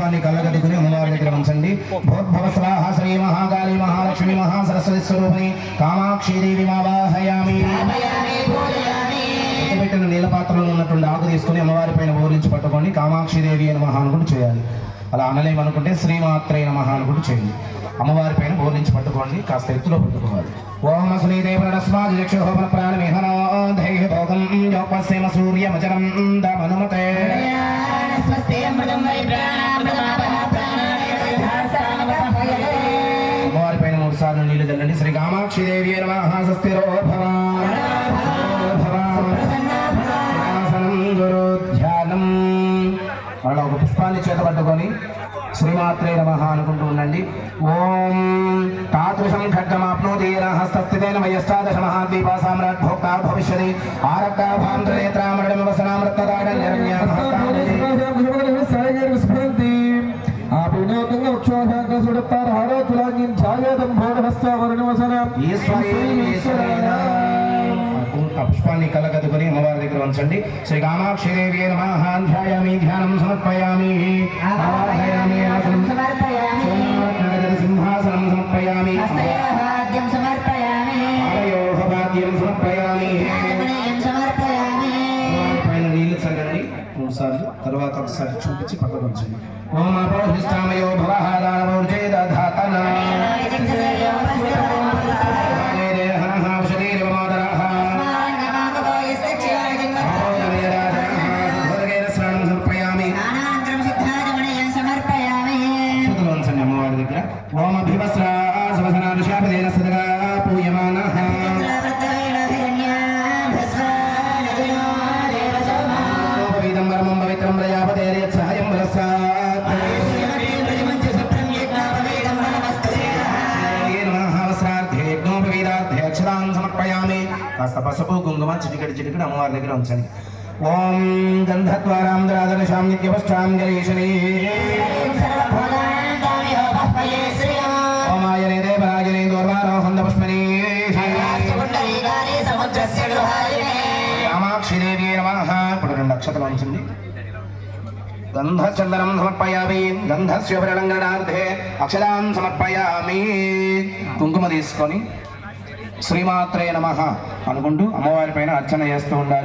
పుష్పాన్ని కళ్ళగద్దుకుని అమ్మవారి దగ్గర ఉంచండి. భోద్భవ స్వాహ శ్రీ మహాకాళి మహాలక్ష్మి మహాసరస్వతి స్వరూపిణి కామాక్షి దేవి మావాహయామి. పెట్టిన నీళ్ళ పాత్రలో ఉన్నటువంటి ఆకు తీసుకుని అమ్మవారి పైన ఓరించి పట్టుకొని కామాక్షి దేవి అని మహా అనుకుంటూ చేయాలి. అలా అనలేమనుకుంటే శ్రీమాత్రే నమః అనుకుంటూ చేయండి. అమ్మవారి పైన ఓరించి పట్టుకోండి, కాస్త ఎత్తులో పట్టుకోవాలి. ఓం శ్రీదేవరస్మాజక్షోహన ప్రాణమిహనోధైభోగం యోపస్యమ సూర్యమచరం దమనుమతే. అమ్మవారి పైన 3 సార్లు నీళ్లు చల్లండి. శ్రీ కామాక్షి దేవి నమః. స్వస్తిరో మళ్ళీ ఒక పుష్పాన్ని చేతపట్టుకొని శ్రీమాత్రే నమః అనుకుంటూ ఉండండి. ఓం తాదృశం ఖడ్గమాప్నోతి హస్తస్థితేన మయష్టాదశ మహాద్వీప సామ్రాట్ భోక్తా భవిష్యతి పుష్పాన్ని కలగదుకొని అమ్మవారి దగ్గర ఉంచండి. శ్రీ కామాక్షి దేవి నమః. ధ్యాయామి, ధ్యానం సమర్పయామి. సింహాసనం సమర్పయామి. పాదయోః భాగ్యం సమర్పయామి. పైన నీళ్లు చల్లండి 3 సార్లు. తర్వాత ఒకసారి చూపించి పక్కకు ఉంచండి. ఓం అపోహిష్టామయో భవః దానవోర్జేదధాతన ఓం అభివస్రా శవసనానుశాపదేన సదగా పూయమానః. పవిత్రం పరమం పవిత్రం ప్రజాపతేరేత్ సహాయం వరసాత్. సమర్పయామి. కాస్త పసుపు కుంకుమ చిటికెడు అమ్మవారి దగ్గర ఉంచండి. ఓం గంధద్వారాం ద్రాదర్శాం నిత్యవష్టాం గరీషణీ. ఓమాయనే దేవరాజనే దూర్వారోహంద పుష్పనీ కామాక్షి దేవి నమః. ఇప్పుడు 2 అక్షతలు ఉంచండి. గంధచందనం సమర్పయామి. గంధస్య పరిలంగనార్థే అక్షరాన్ సమర్పయామి. కుంకుమ తీసుకొని శ్రీమాత్రే నమః అనుకుంటూ అమ్మవారి పైన అర్చన చేస్తూ ఉండాలి.